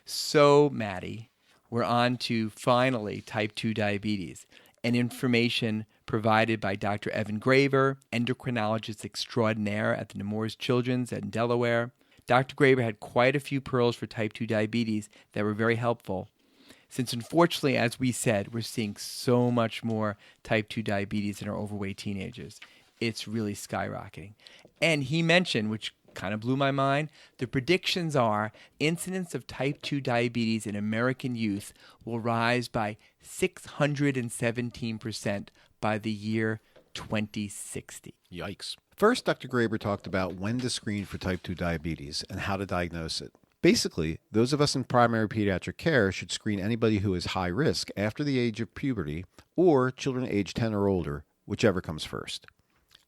So, Maddie, we're on to finally type 2 diabetes, and information provided by Dr. Evan Graver, endocrinologist extraordinaire at the Nemours Children's in Delaware. Dr. Graver had quite a few pearls for type 2 diabetes that were very helpful, since unfortunately, as we said, we're seeing so much more type 2 diabetes in our overweight teenagers. It's really skyrocketing. And he mentioned, which kind of blew my mind, the predictions are incidence of type 2 diabetes in American youth will rise by 617% by the year 2060. Yikes. First, Dr. Graber talked about when to screen for type 2 diabetes and how to diagnose it. Basically, those of us in primary pediatric care should screen anybody who is high risk after the age of puberty or children aged 10 or older, whichever comes first.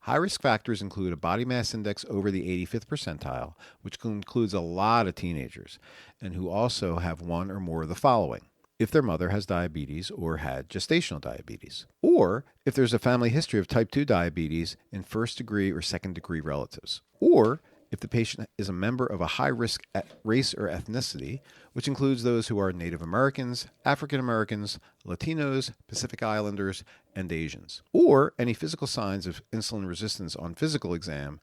High-risk factors include a body mass index over the 85th percentile, which includes a lot of teenagers, and who also have one or more of the following: if their mother has diabetes or had gestational diabetes, or if there's a family history of type 2 diabetes in first-degree or second-degree relatives, or if the patient is a member of a high-risk race or ethnicity, which includes those who are Native Americans, African Americans, Latinos, Pacific Islanders, and Asians, or any physical signs of insulin resistance on physical exam,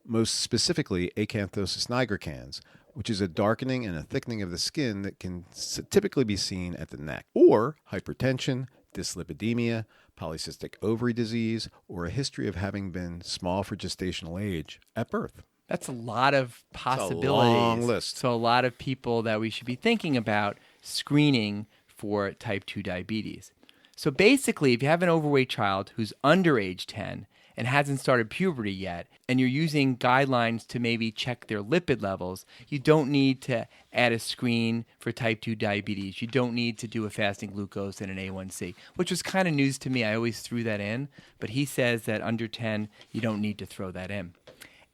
most specifically acanthosis nigricans, which is a darkening and a thickening of the skin that can typically be seen at the neck, or hypertension, dyslipidemia, polycystic ovary disease, or a history of having been small for gestational age at birth. That's a lot of possibilities. It's a long list. So a lot of people that we should be thinking about screening for type 2 diabetes. So basically, if you have an overweight child who's under age 10 and hasn't started puberty yet, and you're using guidelines to maybe check their lipid levels, you don't need to add a screen for type 2 diabetes. You don't need to do a fasting glucose and an A1C, which was kind of news to me. I always threw that in, but he says that under 10, you don't need to throw that in.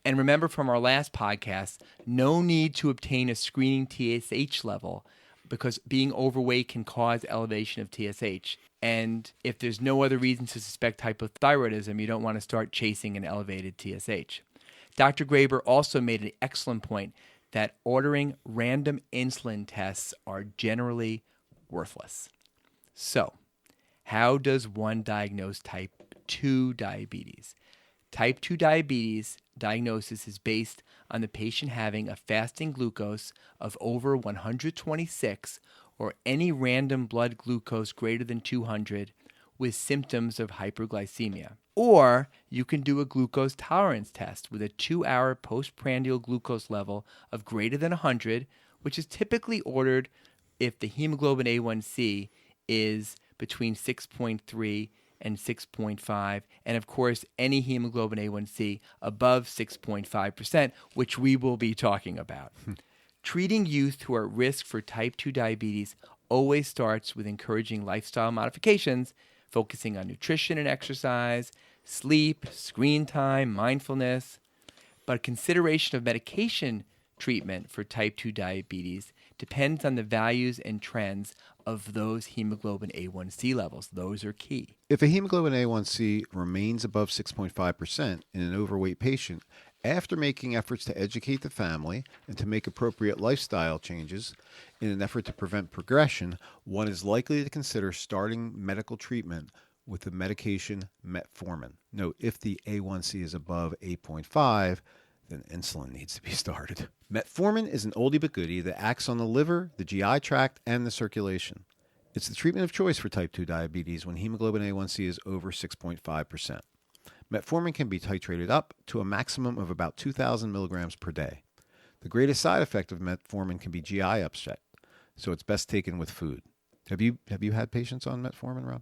And remember from our last podcast, no need to obtain a screening TSH level because being overweight can cause elevation of TSH. And if there's no other reason to suspect hypothyroidism, you don't want to start chasing an elevated TSH. Dr. Graber also made an excellent point that ordering random insulin tests are generally worthless. So, how does one diagnose type 2 diabetes? Type 2 diabetes diagnosis is based on the patient having a fasting glucose of over 126 or any random blood glucose greater than 200 with symptoms of hyperglycemia. Or you can do a glucose tolerance test with a 2-hour postprandial glucose level of greater than 100, which is typically ordered if the hemoglobin A1C is between 6.3 and 6.5, and of course, any hemoglobin A1C above 6.5%, which we will be talking about. Treating youth who are at risk for type 2 diabetes always starts with encouraging lifestyle modifications, focusing on nutrition and exercise, sleep, screen time, mindfulness. But consideration of medication treatment for type 2 diabetes depends on the values and trends of those hemoglobin A1C levels. Those are key. If a hemoglobin A1C remains above 6.5% in an overweight patient After making efforts to educate the family and to make appropriate lifestyle changes in an effort to prevent progression, one is likely to consider starting medical treatment with the medication metformin. Note, if the A1C is above 8.5, then insulin needs to be started. Metformin is an oldie but goodie that acts on the liver, the GI tract, and the circulation. It's the treatment of choice for type 2 diabetes when hemoglobin A1C is over 6.5%. Metformin can be titrated up to a maximum of about 2,000 milligrams per day. The greatest side effect of metformin can be GI upset, so it's best taken with food. Have you had patients on metformin, Rob?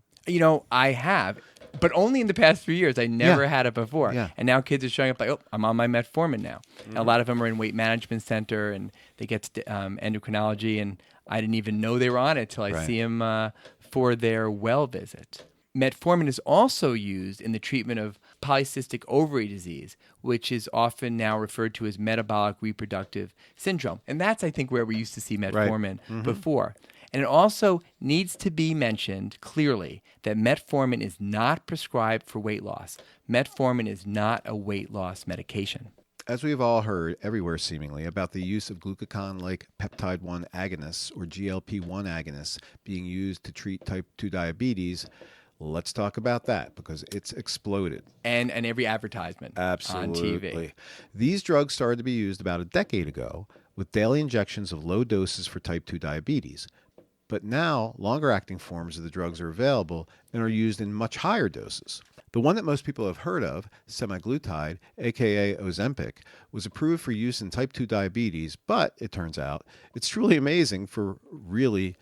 I have, but only in the past 3 years. I never had it before. Yeah. And now kids are showing up like, oh, I'm on my metformin now. And a lot of them are in weight management center, and they get to endocrinology, and I didn't even know they were on it till I see them for their well visit. Metformin is also used in the treatment of polycystic ovary disease, which is often now referred to as metabolic reproductive syndrome. And that's, I think, where we used to see metformin before. And it also needs to be mentioned clearly that metformin is not prescribed for weight loss. Metformin is not a weight loss medication. As we've all heard everywhere seemingly about the use of glucagon-like peptide-1 agonists or GLP-1 agonists being used to treat type 2 diabetes, let's talk about that because it's exploded. And every advertisement on TV. These drugs started to be used about a decade ago with daily injections of low doses for type 2 diabetes. But now, longer-acting forms of the drugs are available and are used in much higher doses. The one that most people have heard of, semaglutide, aka Ozempic, was approved for use in type 2 diabetes, but it turns out it's truly amazing for really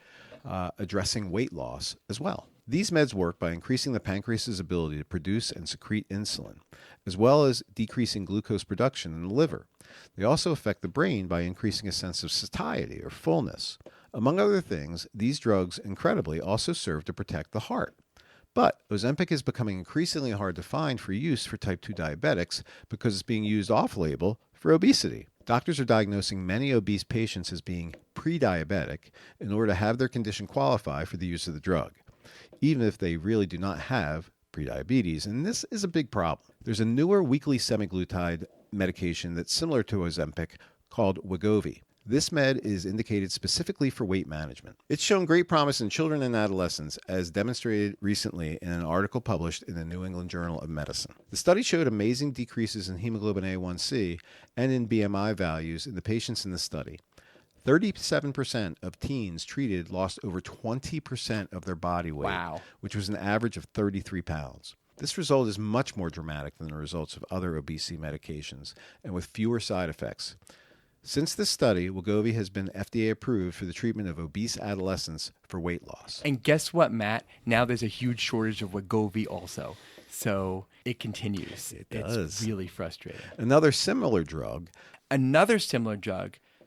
addressing weight loss as well. These meds work by increasing the pancreas's ability to produce and secrete insulin, as well as decreasing glucose production in the liver. They also affect the brain by increasing a sense of satiety or fullness. Among other things, these drugs, incredibly, also serve to protect the heart. But Ozempic is becoming increasingly hard to find for use for type 2 diabetics because it's being used off-label for obesity. Doctors are diagnosing many obese patients as being pre-diabetic in order to have their condition qualify for the use of the drug, even if they really do not have prediabetes, and this is a big problem. There's a newer weekly semaglutide medication that's similar to Ozempic called Wegovy. This med is indicated specifically for weight management. It's shown great promise in children and adolescents, as demonstrated recently in an article published in the New England Journal of Medicine. The study showed amazing decreases in hemoglobin A1C and in BMI values in the patients in the study. 37% of teens treated lost over 20% of their body weight, which was an average of 33 pounds. This result is much more dramatic than the results of other obesity medications and with fewer side effects. Since this study, Wegovy has been FDA approved for the treatment of obese adolescents for weight loss. And guess what, Matt? Now there's a huge shortage of Wegovy also. So it continues. It does. It's really frustrating. Another similar drug,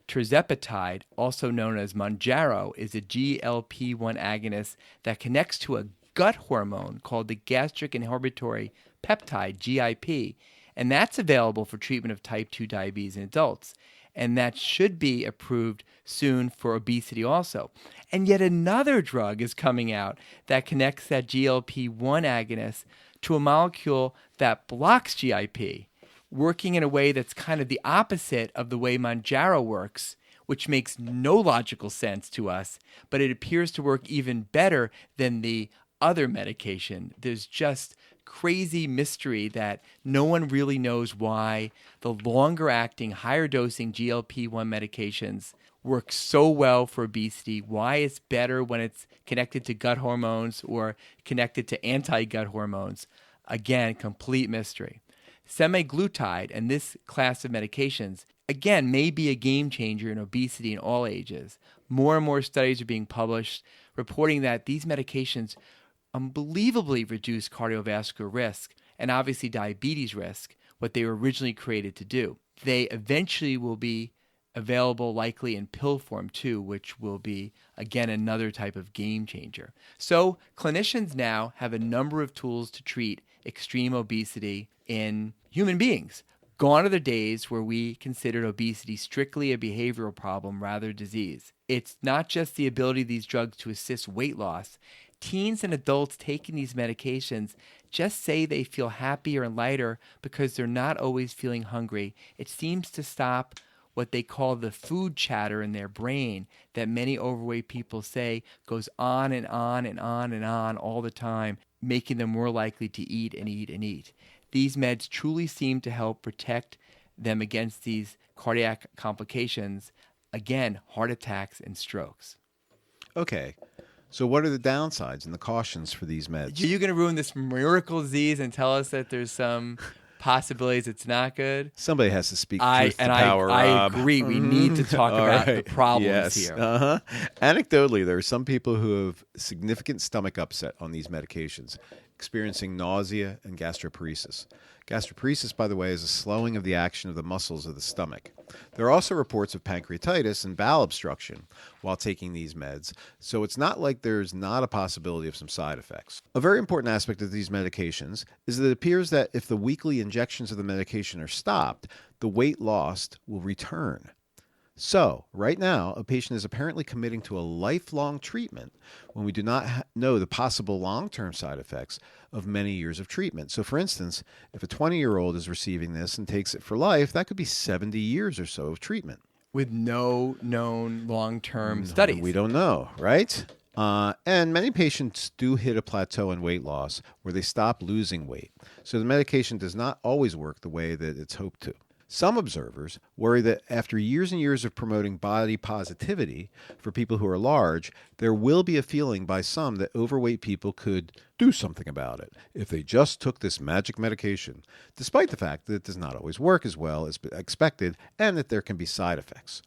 tirzepatide, also known as Mounjaro, is a GLP-1 agonist that connects to a gut hormone called the gastric inhibitory peptide, GIP, and that's available for treatment of type 2 diabetes in adults. And that should be approved soon for obesity also. And yet another drug is coming out that connects that GLP-1 agonist to a molecule that blocks GIP, working in a way that's kind of the opposite of the way Mounjaro works, which makes no logical sense to us, but it appears to work even better than the other medication. There's just crazy mystery that no one really knows why the longer-acting, higher-dosing GLP-1 medications work so well for obesity, why it's better when it's connected to gut hormones or connected to anti-gut hormones. Again, complete mystery. Semaglutide and this class of medications, again, may be a game changer in obesity in all ages. More and more studies are being published reporting that these medications unbelievably reduce cardiovascular risk and obviously diabetes risk, what they were originally created to do. They eventually will be available likely in pill form too, which will be, again, another type of game changer. So clinicians now have a number of tools to treat extreme obesity in human beings. Gone are the days where we considered obesity strictly a behavioral problem rather than disease. It's not just the ability of these drugs to assist weight loss. Teens and adults taking these medications just say they feel happier and lighter because they're not always feeling hungry. It seems to stop what they call the food chatter in their brain that many overweight people say goes on and on and on and on all the time, making them more likely to eat and eat and eat. These meds truly seem to help protect them against these cardiac complications, again, heart attacks and strokes. Okay, so what are the downsides and the cautions for these meds? Are you going to ruin this miracle disease and tell us that there's some possibilities it's not good? Somebody has to speak truth to power, I Rob. agree. We need to talk about the problems here. Anecdotally, there are some people who have significant stomach upset on these medications, experiencing nausea and gastroparesis. Gastroparesis, by the way, is a slowing of the action of the muscles of the stomach. There are also reports of pancreatitis and bowel obstruction while taking these meds, so it's not like there's not a possibility of some side effects. A very important aspect of these medications is that it appears that if the weekly injections of the medication are stopped, the weight lost will return. So, right now, a patient is apparently committing to a lifelong treatment when we do not know the possible long-term side effects of many years of treatment. So, for instance, if a 20-year-old is receiving this and takes it for life, that could be 70 years or so of treatment. With no known long-term studies. We don't know, right? And many patients do hit a plateau in weight loss where they stop losing weight. So the medication does not always work the way that it's hoped to. Some observers worry that after years and years of promoting body positivity for people who are large, there will be a feeling by some that overweight people could do something about it if they just took this magic medication, despite the fact that it does not always work as well as expected and that there can be side effects.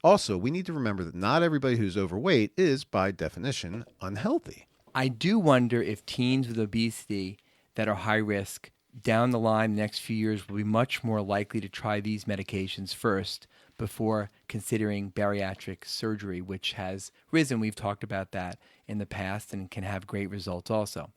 Also, we need to remember that not everybody who's overweight is, by definition, unhealthy. I do wonder if teens with obesity that are high risk down the line, the next few years, will be much more likely to try these medications first before considering bariatric surgery, which has risen. We've talked about that in the past and can have great results also.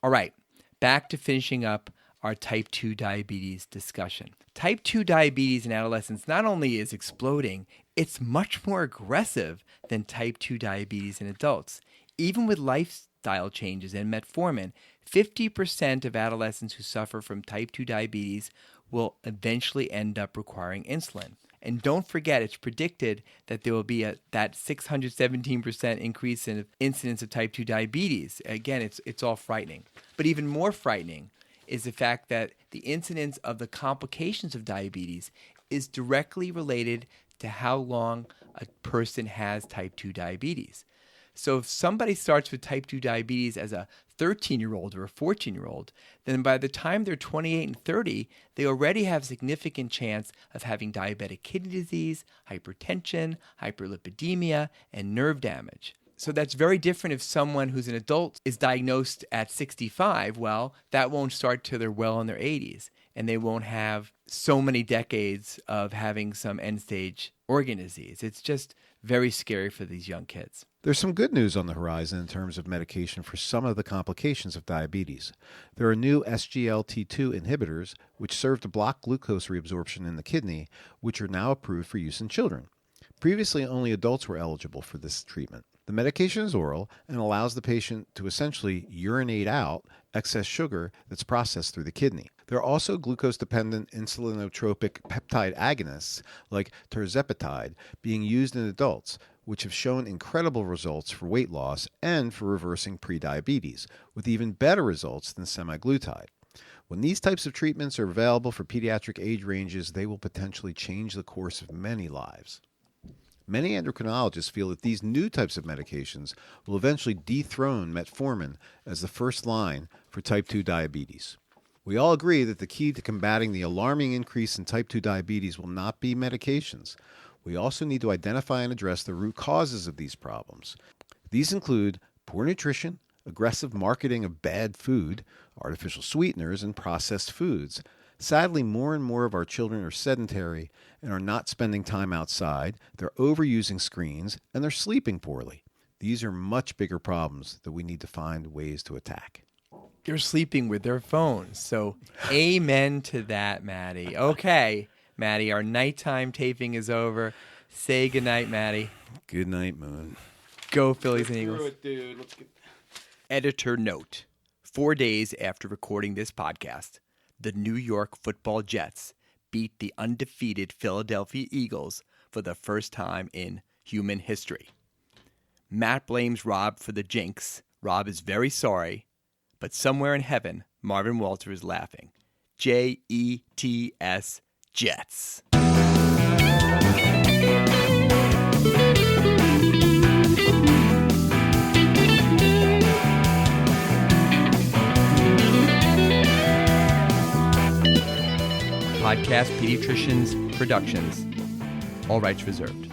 All right, back to finishing up our type 2 diabetes discussion. Type 2 diabetes in adolescents not only is exploding, it's much more aggressive than type 2 diabetes in adults. Even with lifestyle changes and metformin, 50% of adolescents who suffer from type 2 diabetes will eventually end up requiring insulin. And don't forget, it's predicted that there will be that 617% increase in incidence of type 2 diabetes. Again, it's all frightening. But even more frightening is the fact that the incidence of the complications of diabetes is directly related to how long a person has type 2 diabetes. So if somebody starts with type 2 diabetes as a 13-year-old or a 14-year-old, then by the time they're 28 and 30, they already have significant chance of having diabetic kidney disease, hypertension, hyperlipidemia, and nerve damage. So that's very different if someone who's an adult is diagnosed at 65. Well, that won't start till they're well in their 80s, and they won't have so many decades of having some end-stage organ disease. It's just very scary for these young kids. There's some good news on the horizon in terms of medication for some of the complications of diabetes. There are new SGLT2 inhibitors, which serve to block glucose reabsorption in the kidney, which are now approved for use in children. Previously, only adults were eligible for this treatment. The medication is oral and allows the patient to essentially urinate out excess sugar that's processed through the kidney. There are also glucose-dependent insulinotropic peptide agonists like tirzepatide being used in adults, which have shown incredible results for weight loss and for reversing prediabetes, with even better results than semaglutide. When these types of treatments are available for pediatric age ranges, they will potentially change the course of many lives. Many endocrinologists feel that these new types of medications will eventually dethrone metformin as the first line for type 2 diabetes. We all agree that the key to combating the alarming increase in type 2 diabetes will not be medications. We also need to identify and address the root causes of these problems. These include poor nutrition, aggressive marketing of bad food, artificial sweeteners, and processed foods. Sadly, more and more of our children are sedentary and are not spending time outside, they're overusing screens, and they're sleeping poorly. These are much bigger problems that we need to find ways to attack. They're sleeping with their phones. So amen to that, Maddie. Okay, Maddie, our nighttime taping is over. Say goodnight, Maddie. Good night, Moon. Go Phillies and Eagles. Screw it, dude. Let's get... Editor note. 4 days after recording this podcast, the New York Football Jets beat the undefeated Philadelphia Eagles for the first time in human history. Matt blames Rob for the jinx. Rob is very sorry, but somewhere in heaven, Marvin Walter is laughing. Jets, Jets. Podcast Pediatricians Productions. All rights reserved.